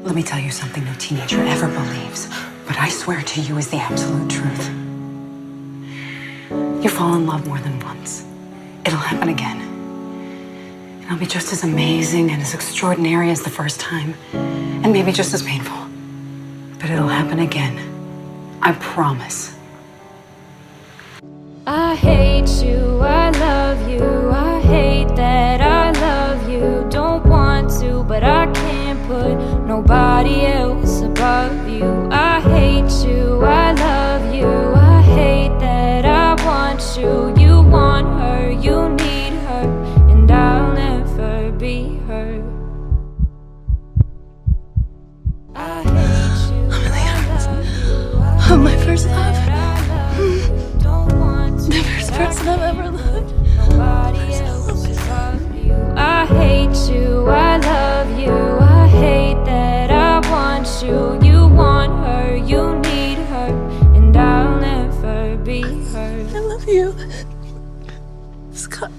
Let me tell you something no teenager ever believes, but I swear to you is the absolute truth. You fall in love more than once. It'll happen again. It'll be just as amazing and as extraordinary as the first time, and maybe just as painful. But it'll happen again. I promise. I hate you, I love you, I hate that I love you. Don't want to, but I can't put nobody else above you. I hate you, I love you, I hate that I want you. You want her, you need her, and I'll never be her. I hate you, I'm my first love. The first person I've ever loved. nobody else above you. I hate you, I love you, I hate that I want you. You want her, you need her, and I'll never be her. I love you. Scott.